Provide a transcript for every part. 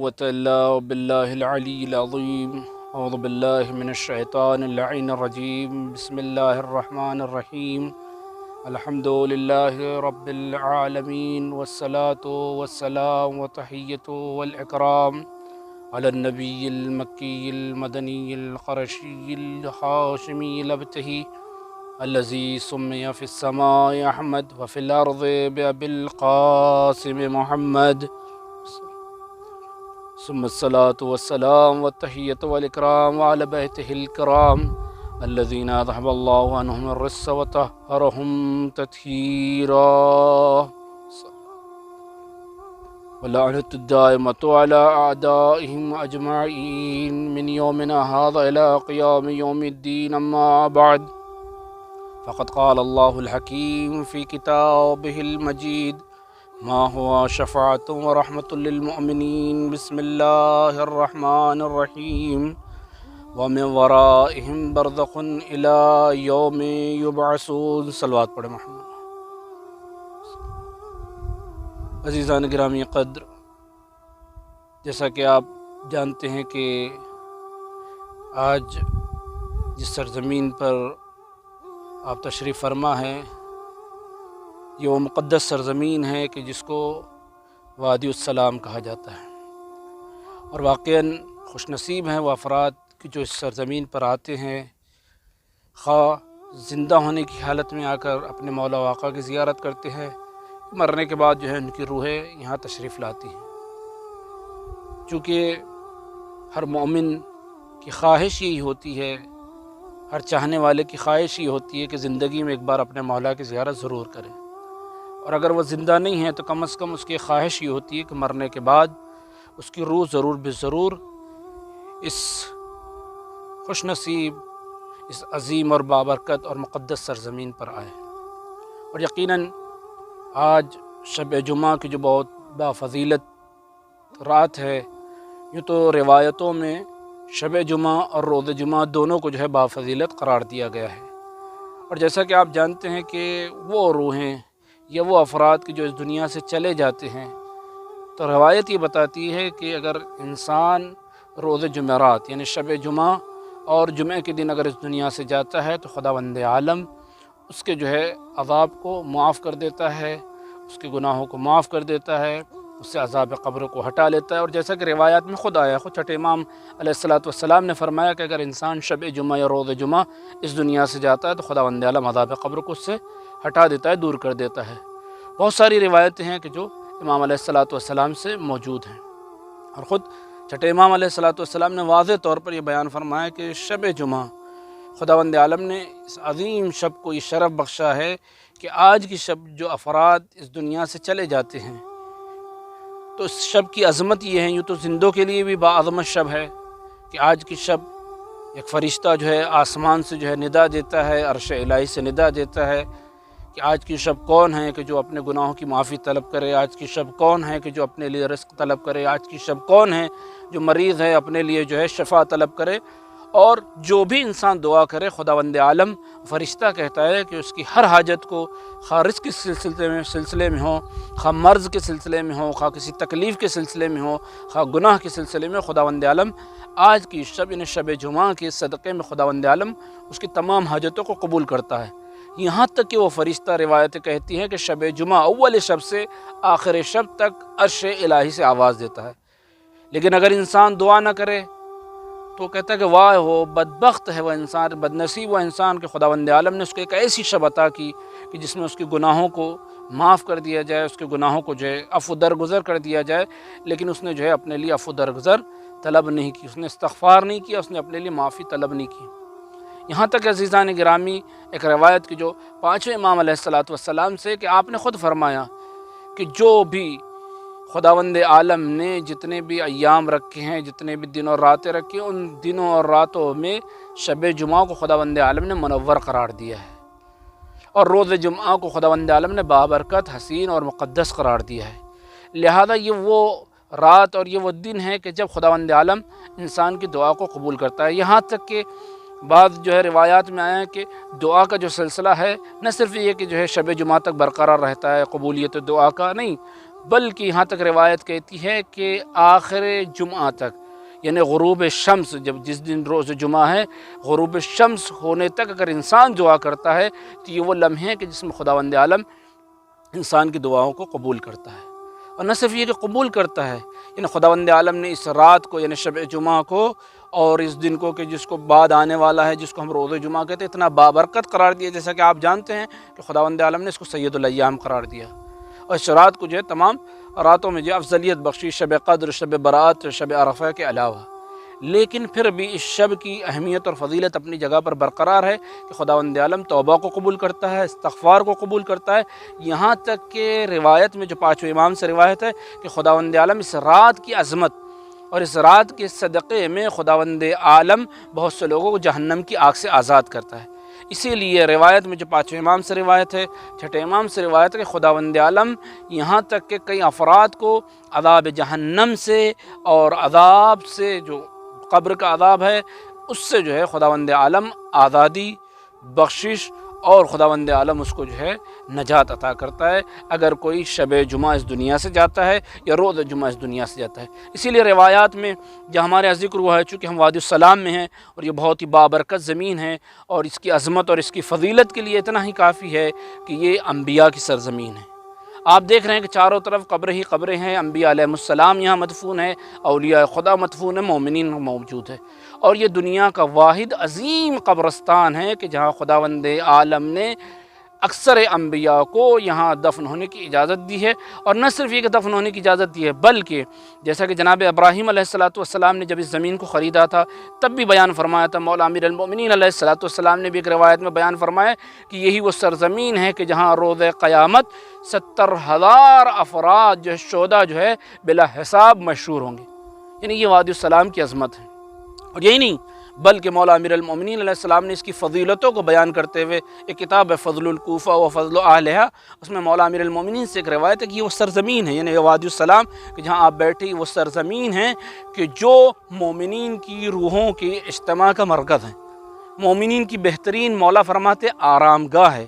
قوة إلا بالله العلي العظيم. أعوذ بالله من الشيطان اللعين الرجيم. بسم الله الرحمن الرحيم. الحمد لله رب العالمين، والصلاة والسلام وتحية والإكرام على النبي المكي المدني القرشي الهاشمي الأبتهي الذي سمي في السماء أحمد وفي الأرض بأبي القاسم محمد، ثم الصلاة والسلام والتحية والإكرام على بيته الكرام الذين أذهب الله عنهم الرجس وطهرهم تطهيرا، ولعنة الدائمة على أعدائهم أجمعين من يومنا هذا إلى قيام يوم الدين. أما بعد، فقد قال الله الحكيم في كتابه المجيد: ما هو شفاعة ورحمة للمؤمنين. بسم الله الرحمن الرحيم. ومن ورائهم برزخ إلى يوم يبعثون. صلوات پڑھیں محمد. عزیزان گرامی قدر، جیسا کہ آپ جانتے ہیں کہ آج جس سرزمین پر آپ تشریف فرما ہیں یہ وہ مقدس سرزمین ہے کہ جس کو وادی السلام کہا جاتا ہے، اور واقعاً خوش نصیب ہیں وہ افراد کہ جو اس سرزمین پر آتے ہیں، خواہ زندہ ہونے کی حالت میں آ کر اپنے مولا و آقا کی زیارت کرتے ہیں، مرنے کے بعد جو ہے ان کی روحیں یہاں تشریف لاتی ہیں، چونکہ ہر مومن کی خواہش یہی ہوتی ہے، ہر چاہنے والے کی خواہش یہ ہوتی ہے کہ زندگی میں ایک بار اپنے مولا کی زیارت ضرور کریں، اور اگر وہ زندہ نہیں ہے تو کم از کم اس کی خواہش یہ ہوتی ہے کہ مرنے کے بعد اس کی روح ضرور بضرور اس خوش نصیب، اس عظیم اور بابرکت اور مقدس سرزمین پر آئے. اور یقیناً آج شب جمعہ کی جو بہت بافضیلت رات ہے، یوں تو روایتوں میں شب جمعہ اور روز جمعہ دونوں کو جو ہے بافضیلت قرار دیا گیا ہے، اور جیسا کہ آپ جانتے ہیں کہ وہ روحیں یا وہ افراد کی جو اس دنیا سے چلے جاتے ہیں، تو روایت یہ بتاتی ہے کہ اگر انسان روز جمعرات یعنی شب جمعہ اور جمعہ کے دن اگر اس دنیا سے جاتا ہے تو خداوند عالم اس کے جو ہے عذاب کو معاف کر دیتا ہے، اس کے گناہوں کو معاف کر دیتا ہے، اس سے عذاب قبر کو ہٹا لیتا ہے. اور جیسا کہ روایات میں خود آیا، خود چھٹے امام علیہ السلام نے فرمایا کہ اگر انسان شب جمعہ یا روز جمعہ اس دنیا سے جاتا ہے تو خداوند عالم عذاب قبر کو اس سے ہٹا دیتا ہے، دور کر دیتا ہے. بہت ساری روایتیں ہیں کہ جو امام علیہ السلام سے موجود ہیں، اور خود چھٹے امام علیہ السلام نے واضح طور پر یہ بیان فرمایا کہ شب جمعہ خداوند عالم نے اس عظیم شب کو یہ شرف بخشا ہے کہ آج کی شب جو افراد اس دنیا سے چلے جاتے ہیں تو اس شب کی عظمت یہ ہے، یوں تو زندوں کے لیے بھی باعظمت شب ہے کہ آج کی شب ایک فرشتہ جو ہے آسمان سے جو ہے ندا دیتا ہے، عرش الہی سے ندا دیتا ہے کہ آج کی شب کون ہے کہ جو اپنے گناہوں کی معافی طلب کرے، آج کی شب کون ہے کہ جو اپنے لیے رزق طلب کرے، آج کی شب کون ہے جو مریض ہے اپنے لیے جو ہے شفا طلب کرے. اور جو بھی انسان دعا کرے خداوند عالم فرشتہ کہتا ہے کہ اس کی ہر حاجت کو، خواہ رزق کے سلسلے میں ہو، خواہ مرض کے سلسلے میں ہو، خواہ کسی تکلیف کے سلسلے میں ہو، خواہ گناہ کے سلسلے میں، خداوند عالم آج کی شب یعنی شب جمعہ کے صدقے میں خداوند عالم اس کی تمام حاجتوں کو قبول کرتا ہے. یہاں تک کہ وہ فرشتہ روایتیں کہتی ہیں کہ شب جمعہ اول شب سے آخر شب تک عرش الہی سے آواز دیتا ہے. لیکن اگر انسان دعا نہ کرے تو کہتا ہے کہ واہ ہو، بدبخت ہے وہ انسان، بدنصیب وہ انسان کہ خداوند عالم نے اس کو ایک ایسی شب عطا کی کہ جس میں اس کے گناہوں کو معاف کر دیا جائے، اس کے گناہوں کو جو ہے عفو درگزر کر دیا جائے، لیکن اس نے جو ہے اپنے لیے عفو درگزر طلب نہیں کی، اس نے استغفار نہیں کیا، اس نے اپنے لیے معافی طلب نہیں کی. یہاں تک عزیزان گرامی ایک روایت کی جو پانچویں امام علیہ السلام سے کہ آپ نے خود فرمایا کہ جو بھی خداوند عالم نے جتنے بھی ایام رکھے ہیں، جتنے بھی دن اور راتیں رکھے ہیں، ان دنوں اور راتوں میں شب جمعہ کو خداوند عالم نے منور قرار دیا ہے، اور روز جمعہ کو خداوند عالم نے بابرکت، حسین اور مقدس قرار دیا ہے. لہذا یہ وہ رات اور یہ وہ دن ہے کہ جب خداوند عالم انسان کی دعا کو قبول کرتا ہے. یہاں تک کہ بعض جو ہے روایات میں آیا ہے کہ دعا کا جو سلسلہ ہے نہ صرف یہ کہ جو ہے شب جمعہ تک برقرار رہتا ہے قبولیت دعا کا، نہیں، بلکہ یہاں تک روایت کہتی ہے کہ آخر جمعہ تک، یعنی غروب شمس، جس دن روز جمعہ ہے، غروب شمس ہونے تک اگر انسان دعا کرتا ہے تو یہ وہ لمحے ہیں کہ جس میں خداوند عالم انسان کی دعاؤں کو قبول کرتا ہے۔ اور نہ صرف یہ کہ قبول کرتا ہے، یعنی خداوند عالم نے اس رات کو، یعنی شب جمعہ کو، اور اس دن کو کہ جس کو بعد آنے والا ہے، جس کو ہم روز جمعہ کہتے ہیں، اتنا بابرکت قرار دیا، جیسا کہ آپ جانتے ہیں کہ خداوند عالم نے اس کو سید الایام قرار دیا، اور اس رات کو جو ہے تمام راتوں میں جو افضلیت بخشی، شب قدر، شب برات، شب عرفہ کے علاوہ۔ لیکن پھر بھی اس شب کی اہمیت اور فضیلت اپنی جگہ پر برقرار ہے کہ خداوند عالم توبہ کو قبول کرتا ہے، استغفار کو قبول کرتا ہے، یہاں تک کہ روایت میں جو پانچویں امام سے روایت ہے کہ خداوند عالم اس رات کی عظمت اور اس رات کے صدقے میں خداوند عالم بہت سے لوگوں کو جہنم کی آگ سے آزاد کرتا ہے۔ اسی لیے روایت میں جو پانچویں امام سے روایت ہے، چھٹے امام سے روایت ہے کہ خداوند عالم یہاں تک کہ کئی افراد کو عذاب جہنم سے اور عذاب سے، جو قبر کا عذاب ہے، اس سے جو ہے خداوند عالم آزادی، بخشش، اور خداوند عالم اس کو جو ہے نجات عطا کرتا ہے اگر کوئی شب جمعہ اس دنیا سے جاتا ہے یا روز جمعہ اس دنیا سے جاتا ہے۔ اسی لیے روایات میں جو ہمارے ذکر ہوا ہے، چونکہ ہم وادی السلام میں ہیں اور یہ بہت ہی بابرکت زمین ہے، اور اس کی عظمت اور اس کی فضیلت کے لیے اتنا ہی کافی ہے کہ یہ انبیاء کی سرزمین ہے۔ آپ دیکھ رہے ہیں کہ چاروں طرف قبریں ہی قبریں ہیں، انبیاء علیہ السلام یہاں مدفون ہیں، اولیاء خدا مدفون ہیں، مومنین موجود ہے، اور یہ دنیا کا واحد عظیم قبرستان ہے کہ جہاں خداوند عالم نے اکثر انبیاء کو یہاں دفن ہونے کی اجازت دی ہے۔ اور نہ صرف یہ کہ دفن ہونے کی اجازت دی ہے، بلکہ جیسا کہ جناب ابراہیم علیہ السلام نے جب اس زمین کو خریدا تھا تب بھی بیان فرمایا تھا، مولا امیر المؤمنین علیہ السلام نے بھی ایک روایت میں بیان فرمایا کہ یہی وہ سرزمین ہے کہ جہاں روز قیامت 70,000 افراد جو شہداء جو ہے بلا حساب مشہور ہوں گے، یعنی یہ وادی السلام کی عظمت ہے۔ اور یہی نہیں بلکہ مولا امیر المؤمنین علیہ السلام نے اس کی فضیلتوں کو بیان کرتے ہوئے ایک کتاب ہے فضل الکوفہ و فضل اہلہا، اس میں مولا امیر المؤمنین سے ایک روایت ہے کہ یہ وہ سرزمین ہے، یعنی یہ وادی السلام کہ جہاں آپ بیٹھے، وہ سرزمین ہے کہ جو مومنین کی روحوں کے اجتماع کا مرکز ہے، مومنین کی بہترین، مولا فرماتے آرام گاہ ہے،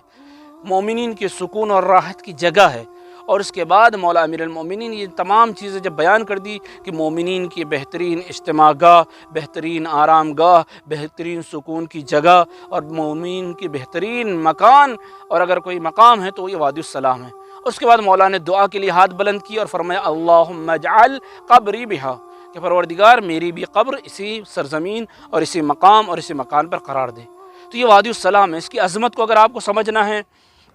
مومنین کے سکون اور راحت کی جگہ ہے۔ اور اس کے بعد مولا امیر المؤمنین یہ تمام چیزیں جب بیان کر دی کہ مومنین کی بہترین اجتماع گاہ، بہترین آرام گاہ، بہترین سکون کی جگہ اور مومنین کی بہترین مکان، اور اگر کوئی مقام ہے تو یہ وادی السلام ہے۔ اس کے بعد مولا نے دعا کے لیے ہاتھ بلند کی اور فرمایا اللہم اجعل قبری بہا، کہ پروردگار میری بھی قبر اسی سرزمین اور اسی مقام اور اسی مکان پر قرار دے۔ تو یہ وادی السلام ہے۔ اس کی عظمت کو اگر آپ کو سمجھنا ہے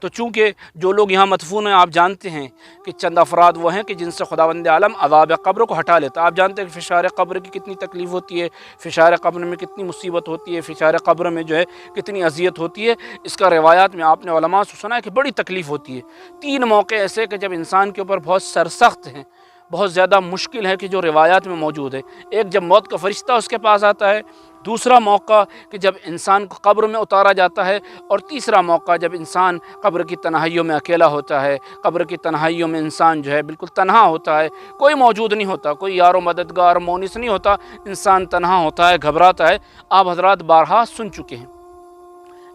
تو چونکہ جو لوگ یہاں مدفون ہیں، آپ جانتے ہیں کہ چند افراد وہ ہیں کہ جن سے خداوند عالم عذاب قبر کو ہٹا لیتا ہے۔ آپ جانتے ہیں کہ فشار قبر کی کتنی تکلیف ہوتی ہے، فشار قبر میں کتنی مصیبت ہوتی ہے، فشار قبر میں جو ہے کتنی اذیت ہوتی ہے۔ اس کا روایات میں آپ نے علماء سے سنا ہے کہ بڑی تکلیف ہوتی ہے۔ 3 موقع ایسے کہ جب انسان کے اوپر بہت سرسخت ہیں، بہت زیادہ مشکل ہے کہ جو روایات میں موجود ہے۔ ایک جب موت کا فرشتہ اس کے پاس آتا ہے، دوسرا موقع کہ جب انسان کو قبر میں اتارا جاتا ہے، اور تیسرا موقع جب انسان قبر کی تنہائیوں میں اکیلا ہوتا ہے۔ قبر کی تنہائیوں میں انسان جو ہے بالکل تنہا ہوتا ہے، کوئی موجود نہیں ہوتا، کوئی یار و مددگار مونس نہیں ہوتا، انسان تنہا ہوتا ہے، گھبراتا ہے۔ آپ حضرات بارہا سن چکے ہیں،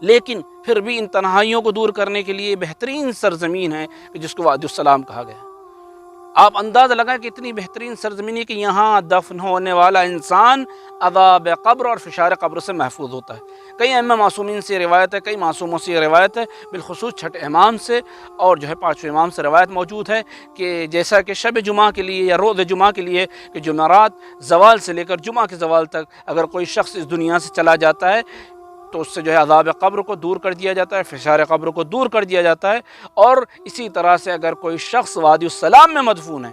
لیکن پھر بھی ان تنہائیوں کو دور کرنے کے لیے بہترین سرزمین ہے کہ جس کو وادی السلام کہا گیا۔ آپ اندازہ لگائیں کہ اتنی بہترین سرزمین ہے کہ یہاں دفن ہونے والا انسان عذاب قبر اور فشار قبر سے محفوظ ہوتا ہے۔ کئی ائمہ معصومین سے روایت ہے، کئی معصوموں سے روایت ہے، بالخصوص چھٹے امام سے اور جو ہے پانچویں امام سے روایت موجود ہے کہ جیسا کہ شب جمعہ کے لیے یا روز جمعہ کے لیے کہ جمعرات زوال سے لے کر جمعہ کے زوال تک اگر کوئی شخص اس دنیا سے چلا جاتا ہے تو اس سے جو ہے عذاب قبر کو دور کر دیا جاتا ہے، فشار قبر کو دور کر دیا جاتا ہے۔ اور اسی طرح سے اگر کوئی شخص وادی السلام میں مدفون ہے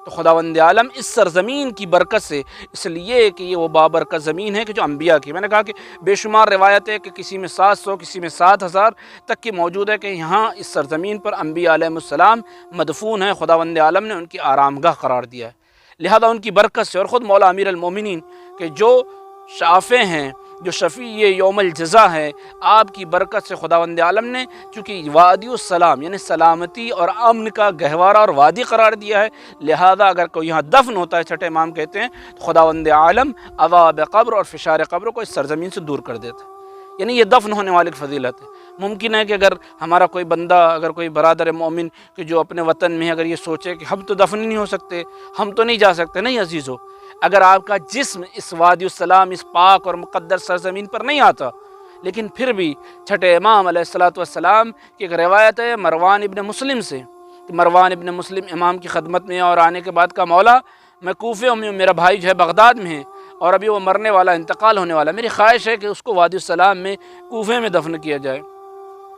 تو خداوند عالم اس سرزمین کی برکت سے، اس لیے کہ یہ وہ بابرکت زمین ہے کہ جو انبیاء کی، میں نے کہا کہ بے شمار روایت ہے کہ کسی میں 700 کسی میں 7,000 تک کی موجود ہے کہ یہاں اس سرزمین پر انبیاء علیہ السلام مدفون ہیں، خداوند عالم نے ان کی آرام گاہ قرار دیا ہے۔ لہذا ان کی برکت سے، اور خود مولا امیر المومنین کہ جو شافع ہیں، جو شفیع یوم الجزا ہے، آپ کی برکت سے خداوند عالم نے چونکہ وادی السلام یعنی سلامتی اور امن کا گہوارہ اور وادی قرار دیا ہے، لہذا اگر کوئی یہاں دفن ہوتا ہے، چھٹے امام کہتے ہیں، تو خداوند عالم عذاب قبر اور فشار قبر کو اس سرزمین سے دور کر دیتا ہے۔ یعنی یہ دفن ہونے والی فضیلت ہے۔ ممکن ہے کہ اگر ہمارا کوئی بندہ، اگر کوئی برادر مومن کہ جو اپنے وطن میں اگر یہ سوچے کہ ہم تو دفن ہی نہیں ہو سکتے، ہم تو نہیں جا سکتے، نہیں عزیزو، اگر آپ کا جسم اس وادی السلام، اس پاک اور مقدس سرزمین پر نہیں آتا، لیکن پھر بھی چھٹے امام علیہ الصلوۃ والسلام کی ایک روایت ہے مروان ابن مسلم سے کہ مروان ابن مسلم امام کی خدمت میں اور آنے کے بعد کا مولا میں کوفے میں، میرا بھائی جو ہے بغداد میں ہے اور ابھی وہ مرنے والا، انتقال ہونے والا، میری خواہش ہے کہ اس کو وادی السلام میں کوفے میں دفن کیا جائے۔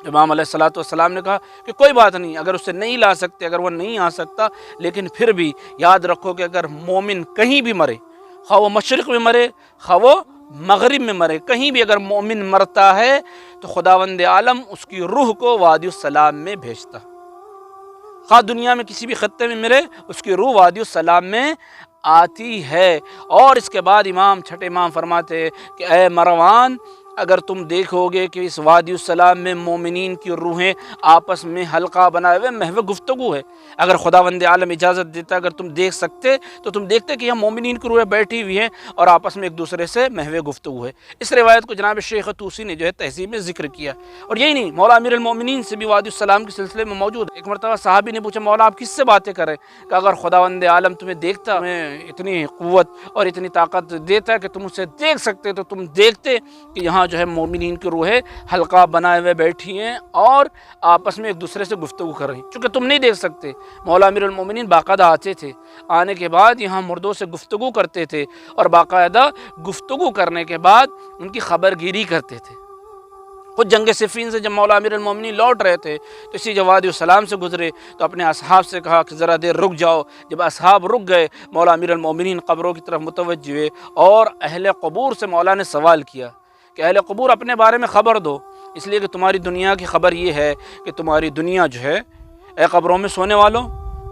امام علیہ الصلوۃ والسلام نے کہا کہ کوئی بات نہیں، اگر اسے نہیں لا سکتے، اگر وہ نہیں آ سکتا، لیکن پھر بھی یاد رکھو کہ اگر مومن کہیں بھی مرے، خواہ وہ مشرق میں مرے، خواہ وہ مغرب میں مرے، کہیں بھی اگر مومن مرتا ہے تو خداوند عالم اس کی روح کو وادی السلام میں بھیجتا، خواہ دنیا میں کسی بھی خطے میں مرے، اس کی روح وادی السلام میں آتی ہے۔ اور اس کے بعد چھٹے امام فرماتے ہیں کہ اے مروان، اگر تم دیکھو گے کہ اس وادی السلام میں مومنین کی روحیں آپس میں حلقہ بنائے ہوئے محو گفتگو ہے، اگر خداوند عالم اجازت دیتا، اگر تم دیکھ سکتے تو تم دیکھتے کہ یہاں مومنین کی روحیں بیٹھی ہوئی ہیں اور آپس میں ایک دوسرے سے محو گفتگو ہے۔ اس روایت کو جناب شیخ طوسی نے جو ہے تہذیب میں ذکر کیا، اور یہی نہیں، مولا امیر المومنین سے بھی وادی السلام کے سلسلے میں موجود ہے۔ ایک مرتبہ صحابی نے پوچھا مولا آپ کس سے باتیں کریں کہ اگر خداوند عالم تمہیں دیکھتا، تمہیں اتنی قوت اور اتنی طاقت دیتا کہ تم اسے دیکھ سکتے تو تم دیکھتے کہ یہاں جو ہے مومنین کی روحیں حلقہ بنائے ہوئے بیٹھی ہیں اور آپس میں ایک دوسرے سے گفتگو کر رہی ہیں، چونکہ تم نہیں دیکھ سکتے۔ مولا امیر المومنین باقاعدہ آتے تھے، آنے کے بعد یہاں مردوں سے گفتگو کرتے تھے اور باقاعدہ گفتگو کرنے کے بعد ان کی خبر گیری کرتے تھے۔ خود جنگ صفین سے جب مولا امیر المومنین لوٹ رہے تھے تو اسی جب وادی السلام سے گزرے تو اپنے اصحاب سے کہا کہ ذرا دیر رک جاؤ۔ جب اصحاب رک گئے، مولا امیر المومنین قبروں کی طرف متوجہ ہوئے اور اہل قبور سے مولا نے سوال کیا کہ اہل قبور اپنے بارے میں خبر دو، اس لیے کہ تمہاری دنیا کی خبر یہ ہے کہ تمہاری دنیا جو ہے، اے قبروں میں سونے والوں،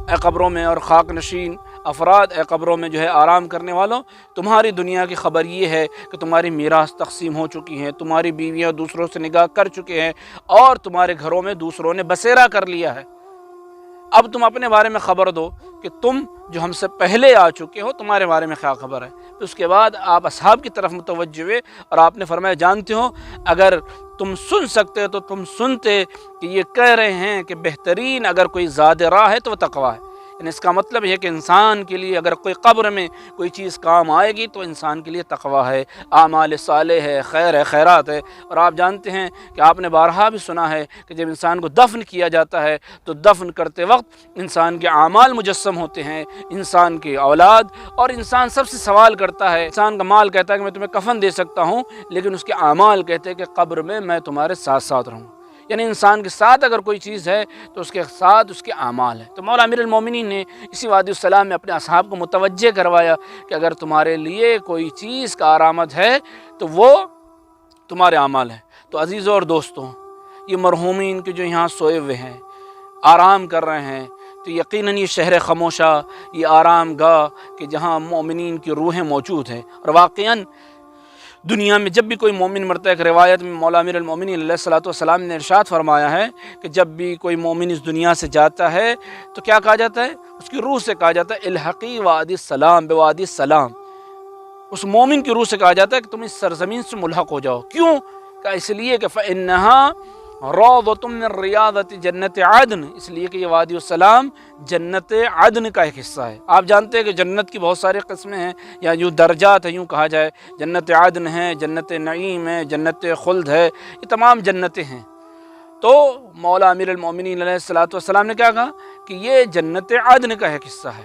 اے قبروں میں اور خاک نشین افراد، اے قبروں میں جو ہے آرام کرنے والوں، تمہاری دنیا کی خبر یہ ہے کہ تمہاری میراث تقسیم ہو چکی ہیں، تمہاری بیویاں دوسروں سے نکاح کر چکے ہیں اور تمہارے گھروں میں دوسروں نے بسیرا کر لیا ہے۔ اب تم اپنے بارے میں خبر دو کہ تم جو ہم سے پہلے آ چکے ہو، تمہارے بارے میں کیا خبر ہے۔ پھر اس کے بعد آپ اصحاب کی طرف متوجہ ہوئے اور آپ نے فرمایا جانتے ہو، اگر تم سن سکتے تو تم سنتے کہ یہ کہہ رہے ہیں کہ بہترین اگر کوئی زاد راہ ہے تو وہ تقویٰ ہے۔ یعنی اس کا مطلب یہ ہے کہ انسان کے لیے اگر کوئی قبر میں کوئی چیز کام آئے گی تو انسان کے لیے تقویٰ ہے، اعمال صالح ہے، خیر ہے، خیرات ہے۔ اور آپ جانتے ہیں کہ آپ نے بارہا بھی سنا ہے کہ جب انسان کو دفن کیا جاتا ہے تو دفن کرتے وقت انسان کے اعمال مجسم ہوتے ہیں، انسان کی اولاد، اور انسان سب سے سوال کرتا ہے۔ انسان کا مال کہتا ہے کہ میں تمہیں کفن دے سکتا ہوں، لیکن اس کے اعمال کہتے ہیں کہ قبر میں تمہارے ساتھ ساتھ رہوں۔ یعنی انسان کے ساتھ اگر کوئی چیز ہے تو اس کے ساتھ اس کے اعمال ہیں۔ تو مولا امیر المومنین نے اسی وادی السلام میں اپنے اصحاب کو متوجہ کروایا کہ اگر تمہارے لیے کوئی چیز کا آرامد ہے تو وہ تمہارے اعمال ہیں۔ تو عزیزوں اور دوستوں، یہ مرحومین کے جو یہاں سوئے ہوئے ہیں، آرام کر رہے ہیں، تو یقیناً یہ شہر خاموشہ، یہ آرام گاہ کہ جہاں مومنین کی روحیں موجود ہیں۔ اور واقعاً دنیا میں جب بھی کوئی مومن مرتا ہے، ایک روایت میں مولا امیر المومنین علیہ الصلوۃ والسلام نے ارشاد فرمایا ہے کہ جب بھی کوئی مومن اس دنیا سے جاتا ہے تو کیا کہا جاتا ہے؟ اس کی روح سے کہا جاتا ہے الحقی وادی السلام بوادی السلام۔ اس مومن کی روح سے کہا جاتا ہے کہ تم اس سرزمین سے ملحق ہو جاؤ۔ کیوں؟ کہ اس لیے کہ فإنہا روضۃ من ریاضۃ جنت عدن، اس لیے کہ یہ وادی السلام جنت عدن کا ایک حصہ ہے۔ آپ جانتے ہیں کہ جنت کی بہت سارے قسمیں ہیں یا یوں درجات ہیں، یوں کہا جائے، جنت عدن ہے، جنت نعیم ہے، جنت خلد ہے، یہ تمام جنتیں ہیں۔ تو مولا امیر المومنین علیہ الصلوۃ والسلام نے کیا کہا کہ یہ جنت عدن کا ایک حصہ ہے۔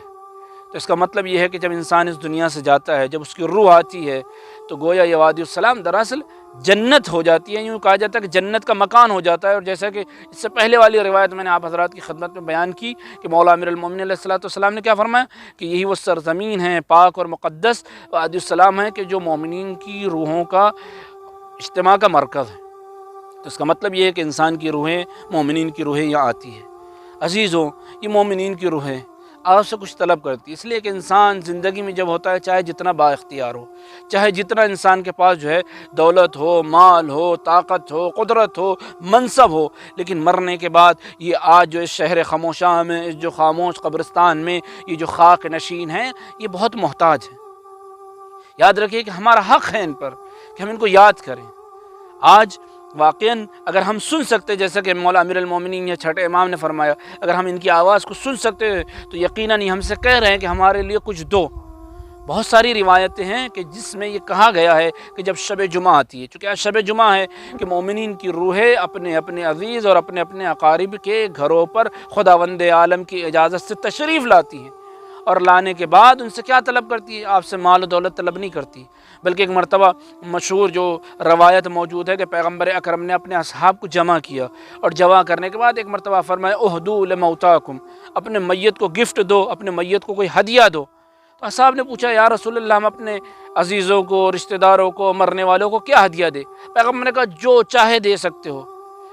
تو اس کا مطلب یہ ہے کہ جب انسان اس دنیا سے جاتا ہے، جب اس کی روح آتی ہے تو گویا یہ وادی السلام دراصل جنت ہو جاتی ہے، یوں کہا جاتا ہے کہ جنت کا مکان ہو جاتا ہے۔ اور جیسا کہ اس سے پہلے والی روایت میں نے آپ حضرات کی خدمت میں بیان کی کہ مولا امیر المومنین علیہ الصلوۃ والسلام نے کیا فرمایا کہ یہی وہ سرزمین ہے پاک اور مقدس وادی السلام ہے کہ جو مومنین کی روحوں کا اجتماع کا مرکز ہے۔ تو اس کا مطلب یہ ہے کہ انسان کی روحیں، مومنین کی روحیں یہاں آتی ہیں۔ عزیزوں، یہ مومنین کی روحیں آپ سے کچھ طلب کرتی ہے، اس لیے کہ انسان زندگی میں جب ہوتا ہے، چاہے جتنا با اختیار ہو، چاہے جتنا انسان کے پاس جو ہے دولت ہو، مال ہو، طاقت ہو، قدرت ہو، منصب ہو، لیکن مرنے کے بعد یہ آج جو اس شہر خاموشاں میں، اس جو خاموش قبرستان میں یہ جو خاک نشین ہیں، یہ بہت محتاج ہیں۔ یاد رکھیے کہ ہمارا حق ہے ان پر کہ ہم ان کو یاد کریں۔ آج واقعاً اگر ہم سن سکتے، جیسا کہ مولا امیر المومنین یا چھٹے امام نے فرمایا، اگر ہم ان کی آواز کو سن سکتے تو یقیناً یہ ہم سے کہہ رہے ہیں کہ ہمارے لیے کچھ دو۔ بہت ساری روایتیں ہیں کہ جس میں یہ کہا گیا ہے کہ جب شب جمعہ آتی ہے، چونکہ آج شب جمعہ ہے، کہ مومنین کی روحیں اپنے اپنے عزیز اور اپنے اپنے اقارب کے گھروں پر خداوند عالم کی اجازت سے تشریف لاتی ہیں، اور لانے کے بعد ان سے کیا طلب کرتی ہے؟ آپ سے مال و دولت طلب نہیں کرتی، بلکہ ایک مرتبہ مشہور جو روایت موجود ہے کہ پیغمبر اکرم نے اپنے اصحاب کو جمع کیا، اور جمع کرنے کے بعد ایک مرتبہ فرمایا اہدوا لموتاکم، اپنے میت کو گفٹ دو، اپنے میت کو کوئی ہدیہ دو۔ تو اصحاب نے پوچھا یا رسول اللہ، ہم اپنے عزیزوں کو، رشتہ داروں کو، مرنے والوں کو کیا ہدیہ دے؟ پیغمبر نے کہا جو چاہے دے سکتے ہو،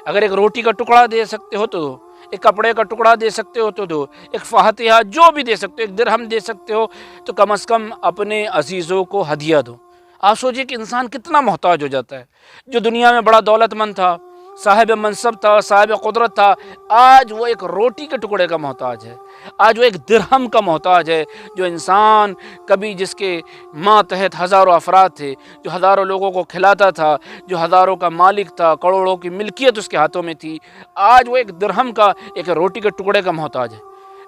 اگر ایک روٹی کا ٹکڑا دے سکتے ہو تو دو، ایک کپڑے کا ٹکڑا دے سکتے ہو تو دو، ایک فاتحہ جو بھی دے سکتے ہو، ایک درہم دے سکتے ہو تو کم از کم اپنے عزیزوں کو ہدیہ دو۔ آپ سوچئے کہ انسان کتنا محتاج ہو جاتا ہے، جو دنیا میں بڑا دولت مند تھا، صاحب منصب تھا، صاحب قدرت تھا، آج وہ ایک روٹی کے ٹکڑے کا محتاج ہے، آج وہ ایک درہم کا محتاج ہے۔ جو انسان کبھی جس کے ماتحت ہزاروں افراد تھے، جو ہزاروں لوگوں کو کھلاتا تھا، جو ہزاروں کا مالک تھا، کروڑوں کی ملکیت اس کے ہاتھوں میں تھی، آج وہ ایک درہم کا، ایک روٹی کے ٹکڑے کا محتاج ہے۔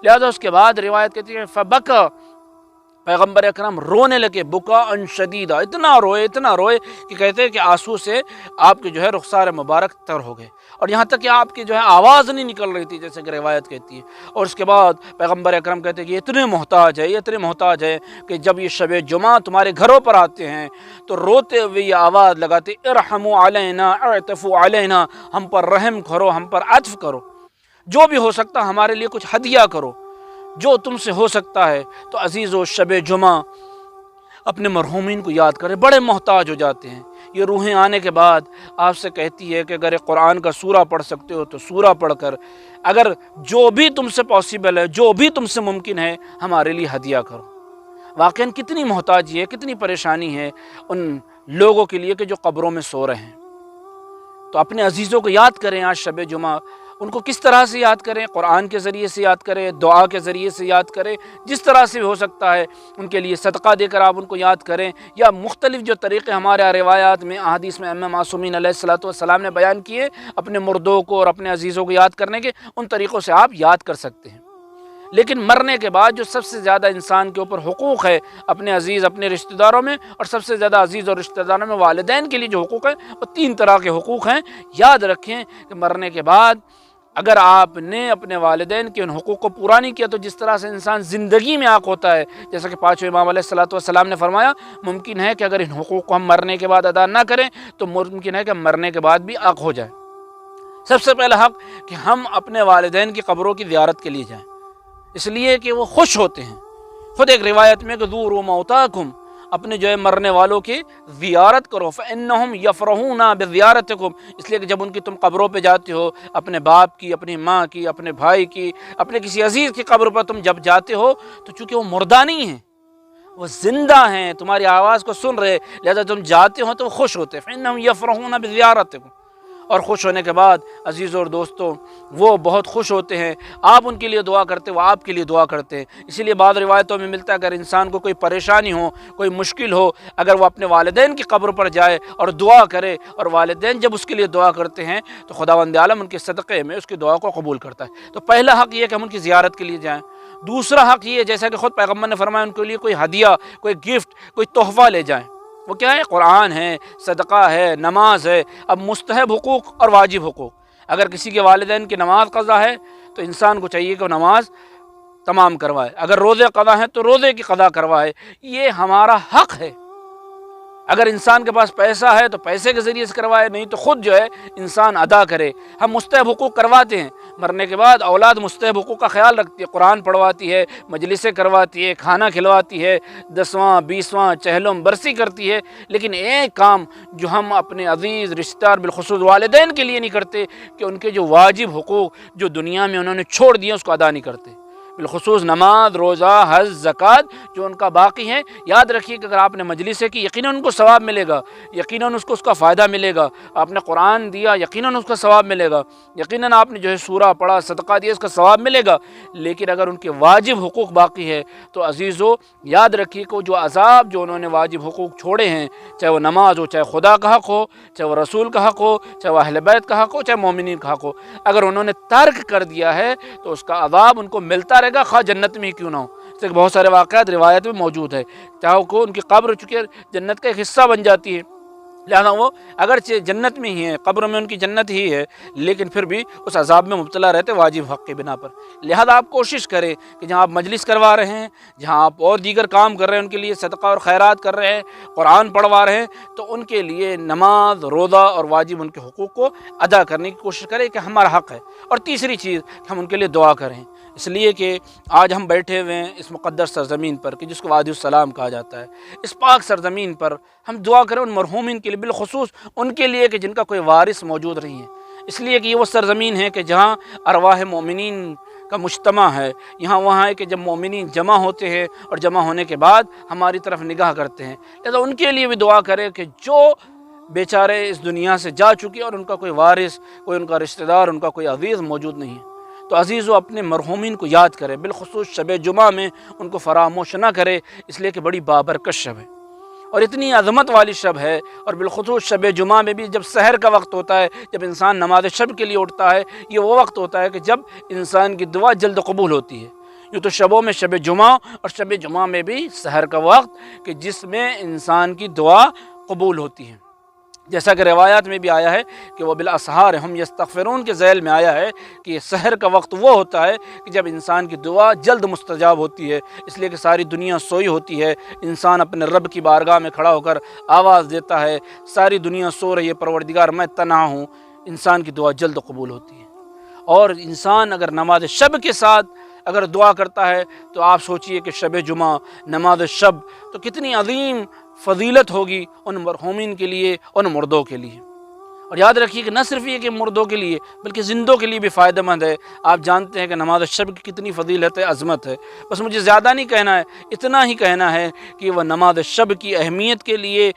لہذا اس کے بعد روایت کہتی ہے فبکا، پیغمبر اکرم رونے لگے، بکا ان شدیدہ، اتنا روئے کہ کہتے ہیں کہ آنسو سے آپ کے جو ہے رخسار مبارک تر ہو گئے، اور یہاں تک کہ آپ کی جو ہے آواز نہیں نکل رہی تھی، جیسے کہ روایت کہتی ہے۔ اور اس کے بعد پیغمبر اکرم کہتے ہیں کہ یہ اتنے محتاج ہے کہ جب یہ شب جمعہ تمہارے گھروں پر آتے ہیں تو روتے ہوئے یہ آواز لگاتے ارحموا علینا اعطفوا علینا، ہم پر رحم کرو، ہم پر عطف کرو، جو بھی ہو سکتا ہمارے لیے کچھ ہدیہ کرو، جو تم سے ہو سکتا ہے۔ تو عزیزو، شب جمعہ اپنے مرحومین کو یاد کرے، بڑے محتاج ہو جاتے ہیں۔ یہ روحیں آنے کے بعد آپ سے کہتی ہے کہ اگر قرآن کا سورہ پڑھ سکتے ہو تو سورہ پڑھ کر، اگر جو بھی تم سے پاسبل ہے، جو بھی تم سے ممکن ہے، ہمارے لیے ہدیہ کرو۔ واقعاً کتنی محتاجی ہے، کتنی پریشانی ہے ان لوگوں کے لیے کہ جو قبروں میں سو رہے ہیں۔ تو اپنے عزیزوں کو یاد کریں آج شب جمعہ، ان کو کس طرح سے یاد کریں؟ قرآن کے ذریعے سے یاد کریں، دعا کے ذریعے سے یاد کریں، جس طرح سے ہو سکتا ہے ان کے لیے صدقہ دے کر آپ ان کو یاد کریں، یا مختلف جو طریقے ہمارے روایات میں، احادیث میں ائمہ معصومین علیہ الصلوۃ والسلام نے بیان کیے اپنے مردوں کو اور اپنے عزیزوں کو یاد کرنے کے، ان طریقوں سے آپ یاد کر سکتے ہیں۔ لیکن مرنے کے بعد جو سب سے زیادہ انسان کے اوپر حقوق ہے اپنے عزیز، اپنے رشتہ داروں میں، اور سب سے زیادہ عزیز اور رشتہ داروں میں والدین کے لیے جو حقوق ہیں، وہ 3 طرح کے حقوق ہیں۔ یاد رکھیں کہ مرنے کے بعد اگر آپ نے اپنے والدین کے ان حقوق کو پورا نہیں کیا تو جس طرح سے انسان زندگی میں عاق ہوتا ہے، جیسا کہ 5 امام علیہ الصلوۃ والسلام نے فرمایا، ممکن ہے کہ اگر ان حقوق کو ہم مرنے کے بعد ادا نہ کریں تو ممکن ہے کہ مرنے کے بعد بھی عاق ہو جائیں۔ سب سے پہلا حق کہ ہم اپنے والدین کی قبروں کی زیارت کے لیے جائیں، اس لیے کہ وہ خوش ہوتے ہیں۔ خود ایک روایت میں کہ زوروا موتاکم، اپنے جو ہے مرنے والوں کی زیارت کرو، فإنہم یفرحون بزیارتکم، اس لیے کہ جب ان کی تم قبروں پہ جاتے ہو، اپنے باپ کی، اپنی ماں کی، اپنے بھائی کی، اپنے کسی عزیز کی قبر پر تم جب جاتے ہو تو چونکہ وہ مردہ نہیں ہیں، وہ زندہ ہیں، تمہاری آواز کو سن رہے، لہذا تم جاتے ہو تو وہ خوش ہوتے ہیں۔ فإنہم یفرحون بزیارتکم، اور خوش ہونے کے بعد عزیزوں اور دوستوں وہ بہت خوش ہوتے ہیں، آپ ان کے لیے دعا کرتے، وہ آپ کے لیے دعا کرتے ہیں۔ اسی لیے بعض روایتوں میں ملتا ہے اگر انسان کو کوئی پریشانی ہو، کوئی مشکل ہو، اگر وہ اپنے والدین کی قبر پر جائے اور دعا کرے، اور والدین جب اس کے لیے دعا کرتے ہیں تو خداوند عالم ان کے صدقے میں اس کی دعا کو قبول کرتا ہے۔ تو پہلا حق یہ ہے کہ ہم ان کی زیارت کے لیے جائیں۔ دوسرا حق یہ ہے، جیسا کہ خود پیغمبر نے فرمایا، ان کے لیے کوئی ہدیہ، کوئی گفٹ، کوئی تحفہ لے جائیں۔ وہ کیا ہے؟ قرآن ہے، صدقہ ہے، نماز ہے۔ اب مستحب حقوق اور واجب حقوق، اگر کسی کے والدین کی نماز قضا ہے تو انسان کو چاہیے کہ وہ نماز تمام کروائے، اگر روزے قضا ہیں تو روزے کی قضا کروائے، یہ ہمارا حق ہے۔ اگر انسان کے پاس پیسہ ہے تو پیسے کے ذریعے سے کروائے، نہیں تو خود جو ہے انسان ادا کرے۔ ہم مستحب حقوق کرواتے ہیں، مرنے کے بعد اولاد مستحب حقوق کا خیال رکھتی ہے، قرآن پڑھواتی ہے، مجلسیں کرواتی ہے، کھانا کھلواتی ہے، 10واں 20واں چہلم برسی کرتی ہے، لیکن ایک کام جو ہم اپنے عزیز رشتہ دار بالخصوص والدین کے لیے نہیں کرتے کہ ان کے جو واجب حقوق جو دنیا میں انہوں نے چھوڑ دیے اس کو ادا نہیں کرتے۔ بالخصوص نماز، روزہ، حج، زکوٰۃ جو ان کا باقی ہیں، یاد رکھیے کہ اگر آپ نے مجلس کی یقیناً ان کو ثواب ملے گا، یقیناً اس کا فائدہ ملے گا. آپ نے قرآن دیا یقیناً اس کا ثواب ملے گا، یقیناً آپ نے جو ہے سورہ پڑھا، صدقہ دیا، اس کا ثواب ملے گا. لیکن اگر ان کے واجب حقوق باقی ہے تو عزیزو یاد رکھیے کہ جو عذاب جو انہوں نے واجب حقوق چھوڑے ہیں، چاہے وہ نماز ہو، چاہے خدا کا حق ہو، چاہے وہ رسول کا حق ہو، چاہے وہ اہل بیت کا حق ہو، چاہے مومنین کا حق ہو، اگر انہوں نے ترک کر دیا ہے تو اس کا عذاب ان کو ملتا رہے گا، خواہ جنت میں ہی کیوں نہ ہو. اس سے بہت سارے واقعات روایت میں موجود ہے، چاہے کو ان کی قبر چونکہ جنت کا ایک حصہ بن جاتی ہے، لہٰذا وہ اگرچہ جنت میں ہی ہیں، قبر میں ان کی جنت ہی ہے، لیکن پھر بھی اس عذاب میں مبتلا رہتے واجب حق کے بنا پر. لہذا آپ کوشش کریں کہ جہاں آپ مجلس کروا رہے ہیں، جہاں آپ اور دیگر کام کر رہے ہیں، ان کے لیے صدقہ اور خیرات کر رہے ہیں، قرآن پڑھوا رہے ہیں، تو ان کے لیے نماز، روزہ اور واجب ان کے حقوق کو ادا کرنے کی کوشش کریں کہ ہمارا حق ہے. اور تیسری چیز کہ ہم ان کے لیے دعا کریں، اس لیے کہ آج ہم بیٹھے ہوئے ہیں اس مقدس سرزمین پر کہ جس کو وادی السلام کہا جاتا ہے، اس پاک سرزمین پر ہم دعا کریں ان مرحومین کے لیے، بالخصوص ان کے لیے کہ جن کا کوئی وارث موجود نہیں ہے. اس لیے کہ یہ وہ سرزمین ہے کہ جہاں ارواح مومنین کا مجتمع ہے، یہاں وہاں ہے کہ جب مومنین جمع ہوتے ہیں اور جمع ہونے کے بعد ہماری طرف نگاہ کرتے ہیں، لہذا ان کے لیے بھی دعا کریں کہ جو بیچارے اس دنیا سے جا چکے اور ان کا کوئی وارث، کوئی ان کا رشتہ دار، ان کا کوئی عزیز موجود نہیں ہے، تو عزیزو اپنے مرحومین کو یاد کرے، بالخصوص شب جمعہ میں ان کو فراموش نہ کرے، اس لیے کہ بڑی بابرکت شب ہے اور اتنی عظمت والی شب ہے. اور بالخصوص شب جمعہ میں بھی جب سحر کا وقت ہوتا ہے، جب انسان نماز شب کے لیے اٹھتا ہے، یہ وہ وقت ہوتا ہے کہ جب انسان کی دعا جلد قبول ہوتی ہے. یوں تو شبوں میں شب جمعہ اور شب جمعہ میں بھی سحر کا وقت کہ جس میں انسان کی دعا قبول ہوتی ہے، جیسا کہ روایات میں بھی آیا ہے کہ وہ بالاسحار ہم یستغفرون کے ذیل میں آیا ہے کہ یہ سحر کا وقت وہ ہوتا ہے کہ جب انسان کی دعا جلد مستجاب ہوتی ہے. اس لیے کہ ساری دنیا سوئی ہوتی ہے، انسان اپنے رب کی بارگاہ میں کھڑا ہو کر آواز دیتا ہے، ساری دنیا سو رہی ہے، پروردگار میں تنہا ہوں، انسان کی دعا جلد قبول ہوتی ہے. اور انسان اگر نماز شب کے ساتھ اگر دعا کرتا ہے تو آپ سوچئے کہ شب جمعہ، نماز شب، تو کتنی عظیم فضیلت ہوگی ان مرحومین کے لیے، ان مردوں کے لیے. اور یاد رکھیے کہ نہ صرف یہ کہ مردوں کے لیے بلکہ زندوں کے لیے بھی فائدہ مند ہے. آپ جانتے ہیں کہ نماز شب کی کتنی فضیلت ہے، عظمت ہے. بس مجھے زیادہ نہیں کہنا ہے، اتنا ہی کہنا ہے کہ وہ نماز شب کی اہمیت کے لیے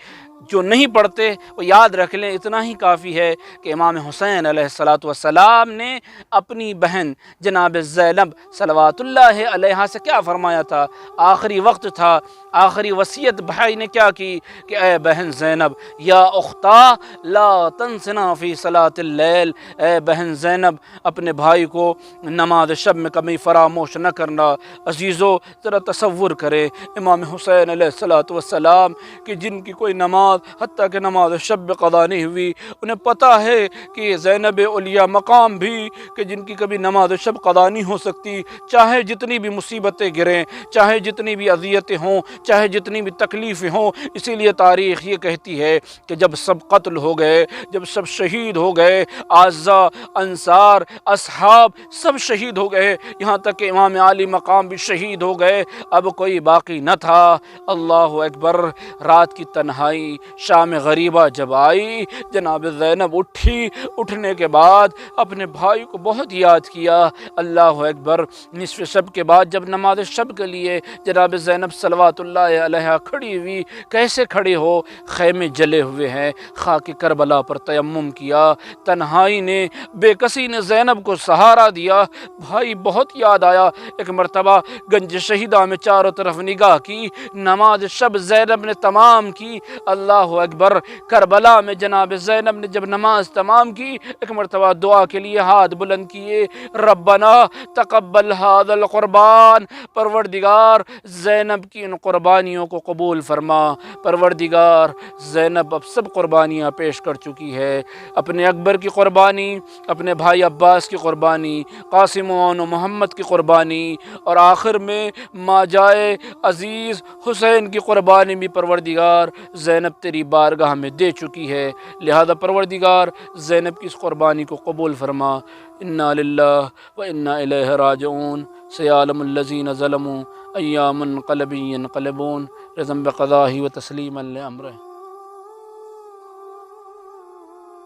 جو نہیں پڑھتے وہ یاد رکھ لیں، اتنا ہی کافی ہے کہ امام حسین علیہ السلام نے اپنی بہن جناب زینب صلوات اللہ علیہا سے کیا فرمایا تھا. آخری وقت تھا، آخری وصیت بھائی نے کیا کی کہ اے بہن زینب، یا اختہ لا تنسنا فی صلاۃ اللیل، اے بہن زینب اپنے بھائی کو نماز شب میں کبھی فراموش نہ کرنا. عزیزو ذرا تصور کرے امام حسین علیہ السلام کہ جن کی کوئی نماز حتیٰ کہ نماز شب قضا نہیں ہوئی، انہیں پتہ ہے کہ زینب علیہ مقام بھی کہ جن کی کبھی نماز شب قضا نہیں ہو سکتی، چاہے جتنی بھی مصیبتیں گریں، چاہے جتنی بھی اذیتیں ہوں، چاہے جتنی بھی تکلیفیں ہوں. اسی لیے تاریخ یہ کہتی ہے کہ جب سب قتل ہو گئے، جب سب شہید ہو گئے، اعزاء، انصار، اصحاب سب شہید ہو گئے، یہاں تک کہ امام عالی مقام بھی شہید ہو گئے، اب کوئی باقی نہ تھا. اللہ اکبر. رات کی تنہائی، شام غریبہ جب آئی، جناب زینب اٹھی، اٹھنے کے بعد اپنے بھائی کو بہت یاد کیا. اللہ اکبر. نصف شب کے بعد جب نماز شب کے لیے جناب زینب صلوات اللہ علیہا کھڑی ہوئی، کیسے کھڑی ہو؟ خیمے جلے ہوئے ہیں، خاک کربلا پر تیمم کیا. تنہائی نے، بے کسی نے زینب کو سہارا دیا. بھائی بہت یاد آیا. ایک مرتبہ گنج شہیدہ میں چاروں طرف نگاہ کی، نماز شب زینب نے تمام کی. اللہ اکبر. کربلا میں جناب زینب نے جب نماز تمام کی، ایک مرتبہ دعا کے لیے ہاتھ بلند کیے، ربنا تقبل هذا القربان، پروردگار زینب کی ان قربانیوں کو قبول فرما. پروردگار زینب اب سب قربانیاں پیش کر چکی ہے، اپنے اکبر کی قربانی، اپنے بھائی عباس کی قربانی، قاسم و محمد کی قربانی، اور آخر میں ماں جائے عزیز حسین کی قربانی بھی پروردگار زینب تیری بارگاہ میں دے چکی ہے. لہذا پروردگار زینب کی اس قربانی کو قبول فرما. انا للہ و انا الیہ راجعون. سیعلم الذین ظلموا ایام قلبی ینقلبون، رضا بقضاہ و تسلیما لامرہ.